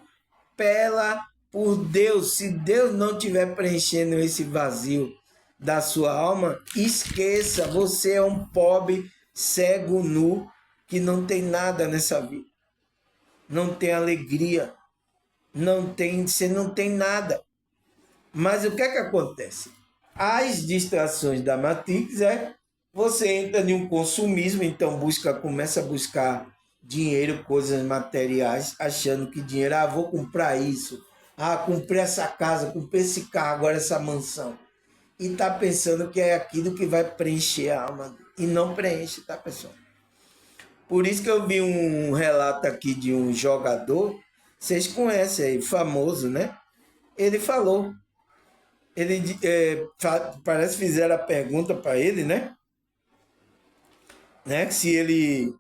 por Deus, se Deus não estiver preenchendo esse vazio da sua alma, esqueça, você é um pobre, cego, nu, que não tem nada nessa vida. Não tem alegria, você não tem nada. Mas o que é que acontece? As distrações da Matrix você entra em um consumismo, então começa a buscar dinheiro, coisas materiais, achando que dinheiro, vou comprar isso, comprei essa casa, comprei esse carro, agora essa mansão. E tá pensando que é aquilo que vai preencher a alma. E não preenche, tá, pessoal? Por isso que eu vi um relato aqui de um jogador, vocês conhecem aí, famoso, né? Ele falou, parece que fizeram a pergunta para ele, né? Se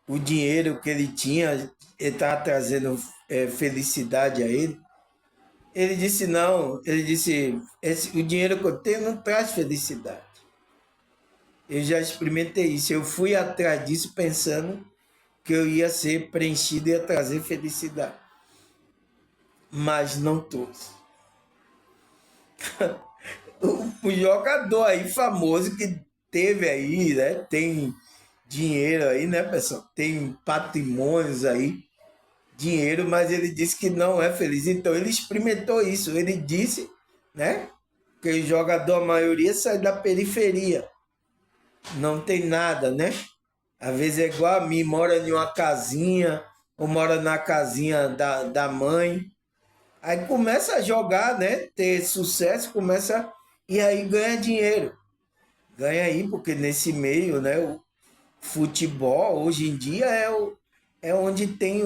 o dinheiro que ele tinha, ele estava trazendo felicidade a ele. Ele disse não, ele disse, o dinheiro que eu tenho não traz felicidade. Eu já experimentei isso, eu fui atrás disso pensando que eu ia ser preenchido e ia trazer felicidade. Mas não todos. O jogador aí famoso que teve aí, né? Tem dinheiro aí, né, pessoal? Tem patrimônios aí, dinheiro, mas ele disse que não é feliz. Então ele experimentou isso. Ele disse, né, que o jogador, a maioria, sai da periferia. Não tem nada, né? Às vezes é igual a mim, mora em uma casinha, ou mora na casinha da mãe. Aí começa a jogar, né? Ter sucesso, começa. E aí ganha dinheiro. Ganha aí, porque nesse meio, né? O futebol, hoje em dia, é onde tem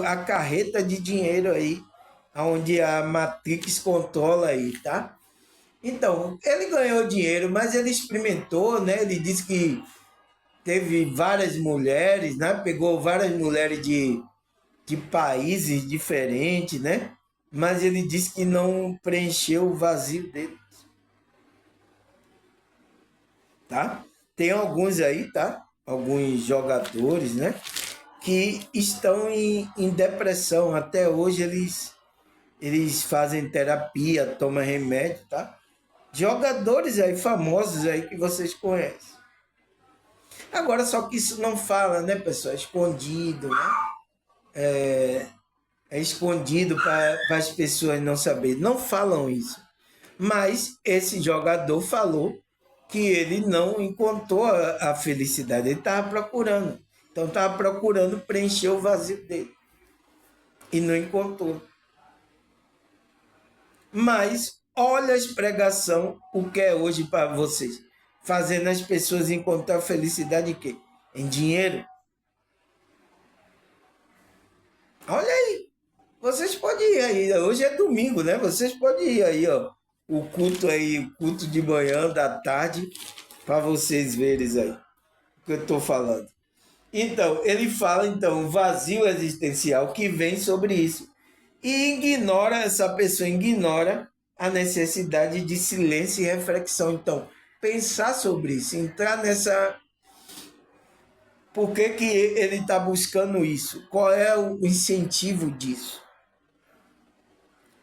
a carreta de dinheiro aí. Onde a Matrix controla aí, tá? Então, ele ganhou dinheiro, mas ele experimentou, né? Ele disse que teve várias mulheres, né? Pegou várias mulheres de países diferentes, né? Mas ele disse que não preencheu o vazio dele, tá? Tem alguns aí, tá? Alguns jogadores, né? Que estão em depressão. Até hoje eles fazem terapia, tomam remédio, tá? Jogadores aí famosos aí que vocês conhecem. Agora, só que isso não fala, né, pessoal? É escondido, né? É escondido para as pessoas não saberem. Não falam isso. Mas esse jogador falou que ele não encontrou a felicidade. Ele estava procurando. Então, estava procurando preencher o vazio dele. E não encontrou. Mas olha a pregação, o que é hoje para vocês. Fazendo as pessoas encontrar felicidade em quê? Em dinheiro. Olha aí. Vocês podem ir aí. Hoje é domingo, né? Vocês podem ir aí, ó. O culto aí, o culto de manhã, da tarde, para vocês verem aí o que eu estou falando. Então, ele fala, então, o vazio existencial que vem sobre isso. E ignora, essa pessoa ignora a necessidade de silêncio e reflexão. Então, pensar sobre isso, entrar nessa. Por que, que ele está buscando isso? Qual é o incentivo disso?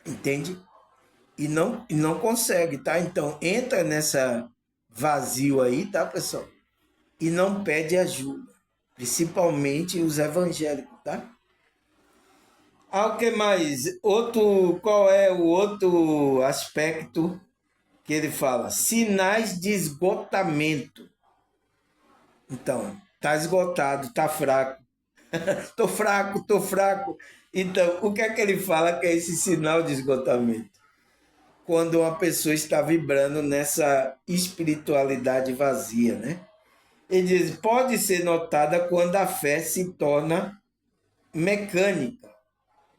Entende? E não consegue, tá? Então, entra nessa vazio aí, tá, pessoal? E não pede ajuda. Principalmente os evangélicos, tá? Ah, o que mais? Qual é o outro aspecto que ele fala? Sinais de esgotamento. Então, tá esgotado, tá fraco. Tô fraco, tô fraco. Então, o que é que ele fala que é esse sinal de esgotamento? Quando uma pessoa está vibrando nessa espiritualidade vazia, né? Ele diz, pode ser notada quando a fé se torna mecânica.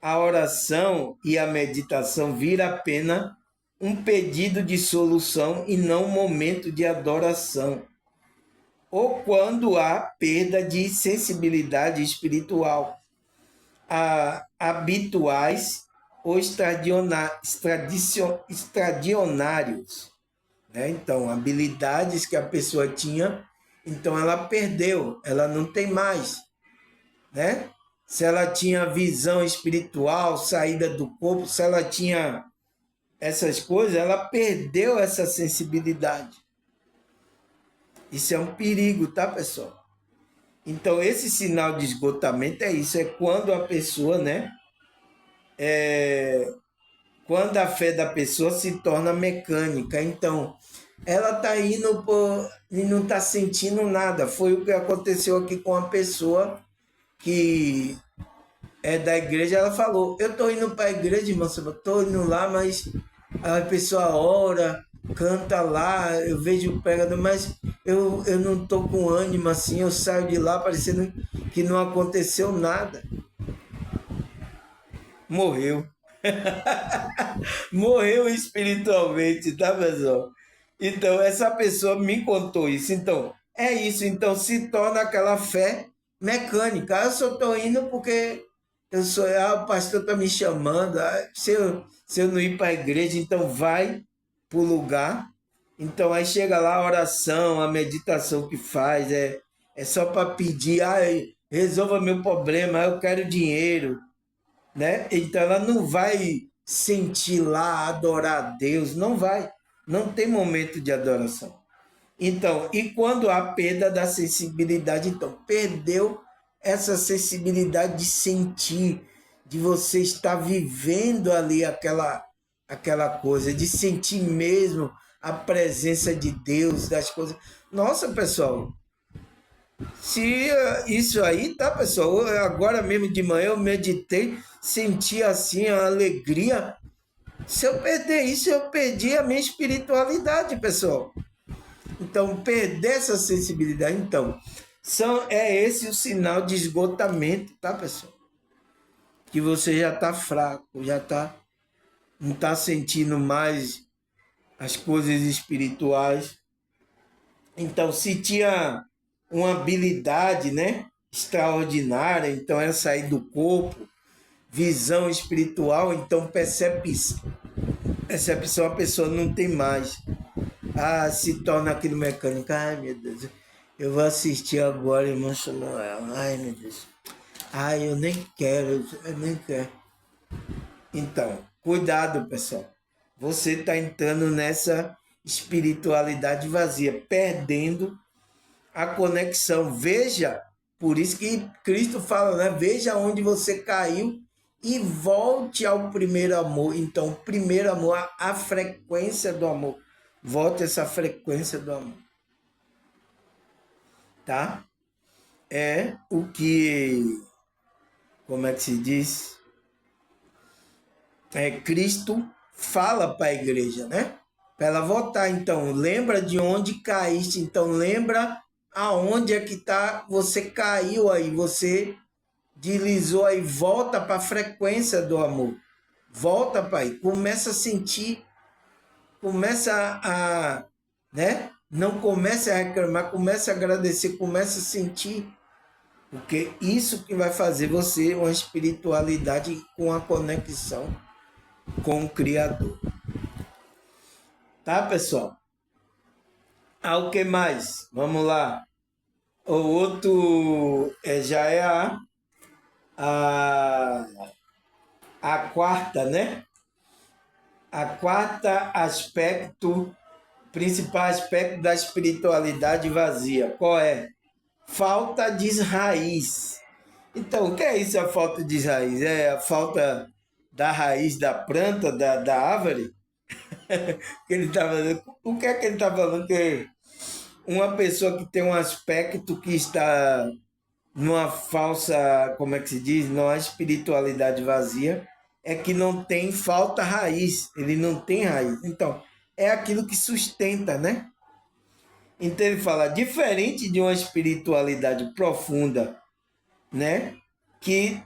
A oração e a meditação vira apenas um pedido de solução e não um momento de adoração. Ou quando há perda de sensibilidade espiritual, habituais ou extraordinários. Né? Então, habilidades que a pessoa tinha, então ela perdeu, ela não tem mais. Né? Se ela tinha visão espiritual, saída do corpo, se ela tinha essas coisas, ela perdeu essa sensibilidade. Isso é um perigo, tá, pessoal? Então, esse sinal de esgotamento é isso, é quando a pessoa, né? Quando a fé da pessoa se torna mecânica. Então, ela está indo e não está sentindo nada. Foi o que aconteceu aqui com a pessoa que é da igreja. Ela falou, eu estou indo para a igreja, irmã, estou indo lá, mas a pessoa ora, canta lá, eu vejo o pregador, mas eu não estou com ânimo assim, eu saio de lá parecendo que não aconteceu nada. Morreu. Morreu espiritualmente, tá, pessoal? Então, essa pessoa me contou isso. Então, é isso. Então, se torna aquela fé mecânica. Eu só estou indo porque o pastor está me chamando. Se eu não ir para a igreja, então vai para o lugar. Então, aí chega lá a oração, a meditação que faz, é só para pedir. resolva meu problema, eu quero dinheiro, né? Então ela não vai sentir lá, adorar a Deus, não vai. Não tem momento de adoração. Então, e quando há perda da sensibilidade, então, perdeu essa sensibilidade de sentir, de você estar vivendo ali aquela coisa, de sentir mesmo a presença de Deus, das coisas. Nossa, pessoal, se isso aí, tá, pessoal? Agora mesmo de manhã eu meditei, senti assim a alegria. Se eu perder isso, eu perdi a minha espiritualidade, pessoal. Então, perder essa sensibilidade, então, é esse o sinal de esgotamento, tá, pessoal? Que você já está fraco, não está sentindo mais as coisas espirituais. Então, se tinha uma habilidade, né, extraordinária, então era sair do corpo, visão espiritual, então percepção a pessoa não tem mais. Ah, se torna aquele mecânico. Ai, meu Deus. Eu vou assistir agora, irmão Samuel. Ai, meu Deus. Ai, eu nem quero. Então, cuidado, pessoal. Você está entrando nessa espiritualidade vazia, perdendo a conexão. Veja, por isso que Cristo fala, né? Veja onde você caiu e volte ao primeiro amor. Então, o primeiro amor, a frequência do amor. Volte essa frequência do amor, tá? É o que, como é que se diz? Cristo fala para a igreja, né? Para ela voltar. Então, lembra de onde caíste. Então, lembra aonde é que tá, você caiu aí, você deslizou aí, volta para a frequência do amor. Volta, pai, começa a sentir, começa né? Não comece a reclamar, comece a agradecer, comece a sentir, porque isso que vai fazer você uma espiritualidade com a conexão com o Criador. Tá, pessoal? O que mais? Vamos lá. O outro já é a, a quarta, né? A quarta aspecto, principal aspecto da espiritualidade vazia. Qual é? Falta de raiz. Então, o que é isso, a falta de raiz? É a falta da raiz da planta, da árvore? Que ele tá falando. O que é que ele está falando? Que uma pessoa que tem um aspecto que está numa falsa, como é que se diz? Numa espiritualidade vazia, é que não tem falta raiz, ele não tem raiz. Então, é aquilo que sustenta, né? Então ele fala, diferente de uma espiritualidade profunda, né? Que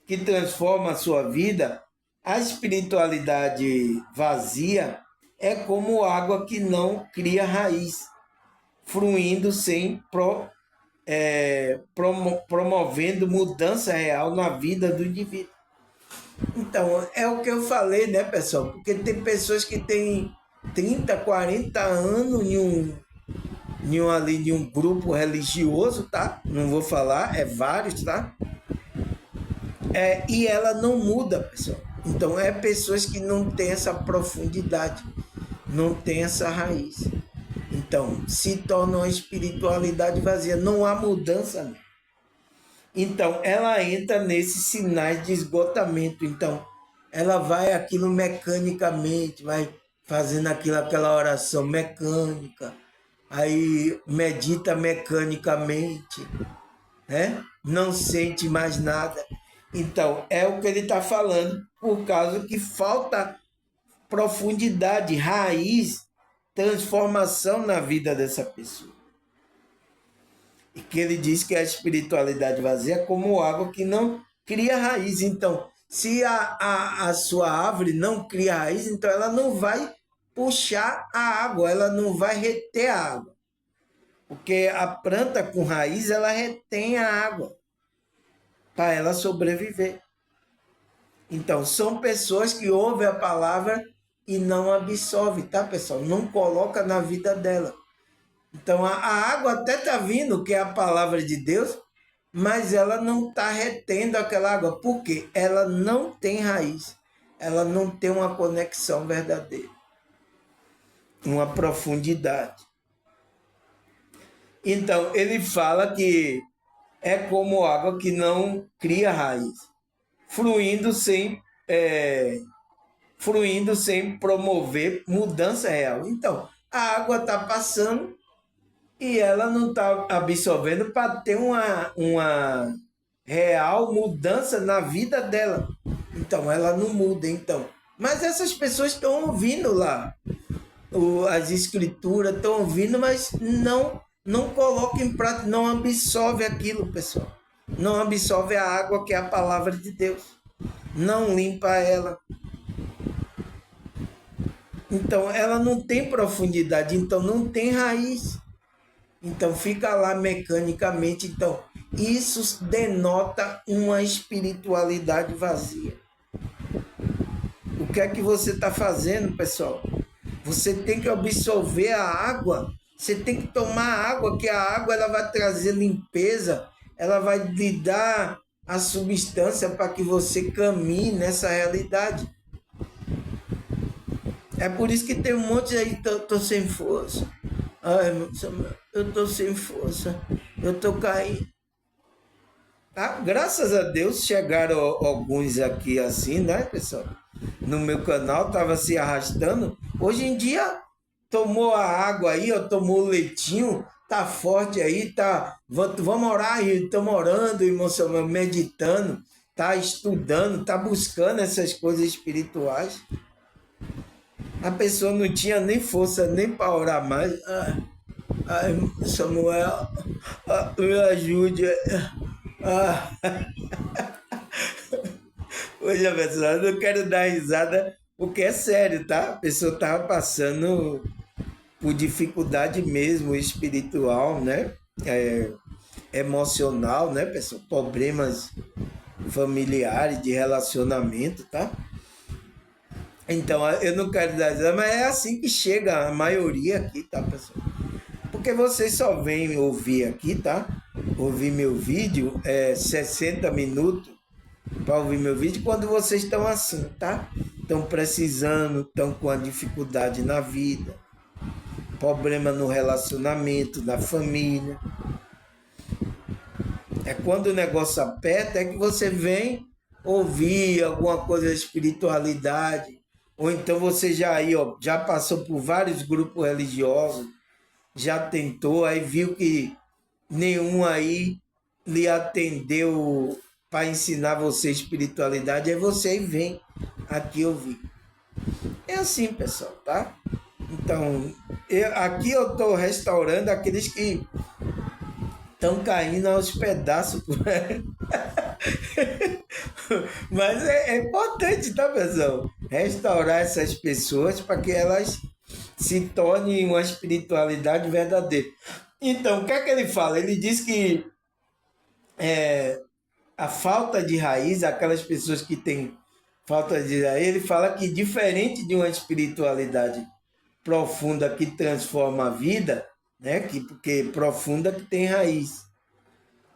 que transforma a sua vida, a espiritualidade vazia é como água que não cria raiz, fluindo sem promovendo mudança real na vida do indivíduo. Então, é o que eu falei, né, pessoal? Porque tem pessoas que têm 30, 40 anos em um grupo religioso, tá? Não vou falar, é vários, tá? E ela não muda, pessoal. Então, é pessoas que não têm essa profundidade, não têm essa raiz. Então, se torna uma espiritualidade vazia, não há mudança, né? Então, ela entra nesses sinais de esgotamento. Então, ela vai aquilo mecanicamente, vai fazendo aquela oração mecânica, aí medita mecanicamente, né? Não sente mais nada. Então, é o que ele está falando, por causa que falta profundidade, raiz, transformação na vida dessa pessoa. E que ele diz que a espiritualidade vazia é como água que não cria raiz. Então, se a sua árvore não cria raiz, então ela não vai puxar a água, ela não vai reter a água. Porque a planta com raiz, ela retém a água para ela sobreviver. Então, são pessoas que ouvem a palavra e não absorvem, tá, pessoal? Não coloca na vida dela. Então a água até está vindo, que é a palavra de Deus, mas ela não está retendo aquela água, porque ela não tem raiz, ela não tem uma conexão verdadeira, uma profundidade. Então ele fala que é como água que não cria raiz, fluindo sem, fluindo sem promover mudança real. Então a água está passando e ela não está absorvendo para ter uma real mudança na vida dela. Então ela não muda, então. Mas essas pessoas estão ouvindo lá as escrituras, estão ouvindo, mas não colocam em prática, não absorve aquilo, pessoal. Não absorve a água que é a palavra de Deus. Não limpa ela. Então ela não tem profundidade, então não tem raiz. Então fica lá mecanicamente. Então isso denota uma espiritualidade vazia. O que é que você está fazendo, pessoal? Você tem que absorver a água. Você tem que tomar água, que a água ela vai trazer limpeza, ela vai lhe dar a substância para que você caminhe nessa realidade. É por isso que tem um monte aí, tô sem força. Ai, eu tô sem força. Eu tô caindo. Ah, graças a Deus chegaram alguns aqui assim, né, pessoal? No meu canal, tava se arrastando. Hoje em dia, tomou a água aí, ó, tomou o leitinho, tá forte aí, tá. Vamos orar aí, estamos orando, irmão Samuel, meditando, tá estudando, tá buscando essas coisas espirituais. A pessoa não tinha nem força nem para orar mais. Ai, Samuel, me ajude. Ah. Hoje, pessoal, eu não quero dar risada porque é sério, tá? A pessoa estava passando por dificuldade mesmo espiritual, né? Emocional, né, pessoal? Problemas familiares, de relacionamento, tá? Então, eu não quero dar risada, mas é assim que chega a maioria aqui, tá, pessoal? Porque vocês só vêm ouvir aqui, tá? Ouvir meu vídeo, 60 minutos para ouvir meu vídeo quando vocês estão assim, tá? Estão precisando, estão com a dificuldade na vida, problema no relacionamento, na família. É quando o negócio aperta, é que você vem ouvir alguma coisa de espiritualidade, ou então você já aí, ó, já passou por vários grupos religiosos, já tentou, aí viu que nenhum aí lhe atendeu para ensinar você espiritualidade, aí você vem aqui ouvir. É assim, pessoal, tá? Então, aqui eu estou restaurando aqueles que estão caindo aos pedaços. Mas é importante, tá, pessoal? Restaurar essas pessoas para que elas se tornem uma espiritualidade verdadeira. Então, o que é que ele fala? Ele diz que a falta de raiz, aquelas pessoas que têm falta de raiz, ele fala que diferente de uma espiritualidade profunda que transforma a vida, né? Porque profunda que tem raiz.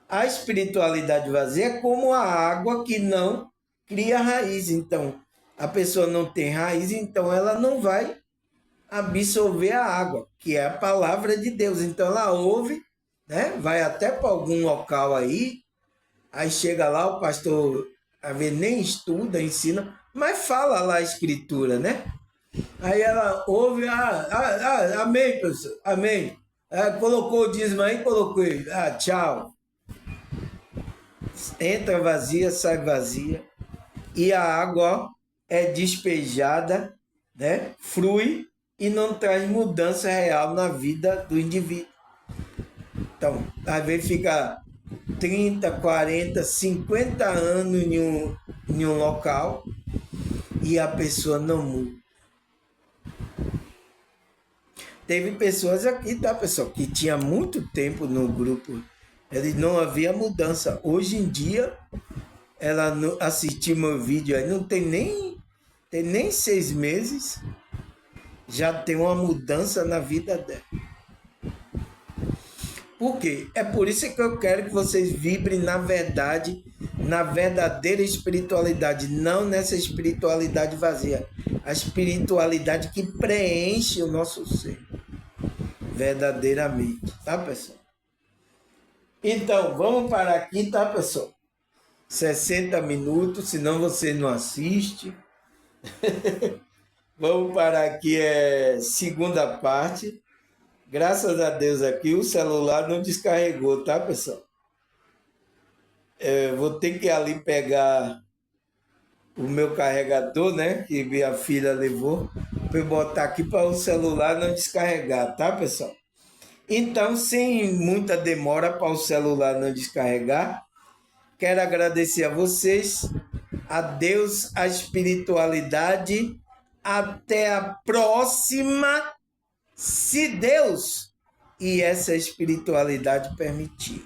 A espiritualidade vazia é como a água que não cria raiz. Então, a pessoa não tem raiz, então ela não vai absorver a água, que é a palavra de Deus. Então ela ouve, né? Vai até para algum local aí chega lá, o pastor nem estuda, ensina, mas fala lá a escritura, né? Aí ela ouve, amém, professor, amém. Colocou o dízimo aí, coloquei, tchau. Entra vazia, sai vazia. E a água é despejada, né? Flui e não traz mudança real na vida do indivíduo. Então, às vezes fica 30, 40, 50 anos em um local e a pessoa não muda. Teve pessoas aqui, tá, pessoal, que tinha muito tempo no grupo, ele não havia mudança. Hoje em dia, ela assistiu meu vídeo aí, não tem nem 6 meses, já tem uma mudança na vida dela. Por quê? É por isso que eu quero que vocês vibrem na verdade, na verdadeira espiritualidade, não nessa espiritualidade vazia. A espiritualidade que preenche o nosso ser, verdadeiramente, tá, pessoal? Então, vamos parar aqui, tá, pessoal? 60 minutos, senão você não assiste. Vamos parar aqui, segunda parte. Graças a Deus aqui o celular não descarregou, tá, pessoal? Vou ter que ir ali pegar o meu carregador, né? Que minha filha levou, para eu botar aqui para o celular não descarregar, tá, pessoal? Então, sem muita demora para o celular não descarregar, quero agradecer a vocês, a Deus, a espiritualidade. Até a próxima, se Deus e essa espiritualidade permitir.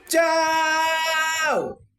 Tchau!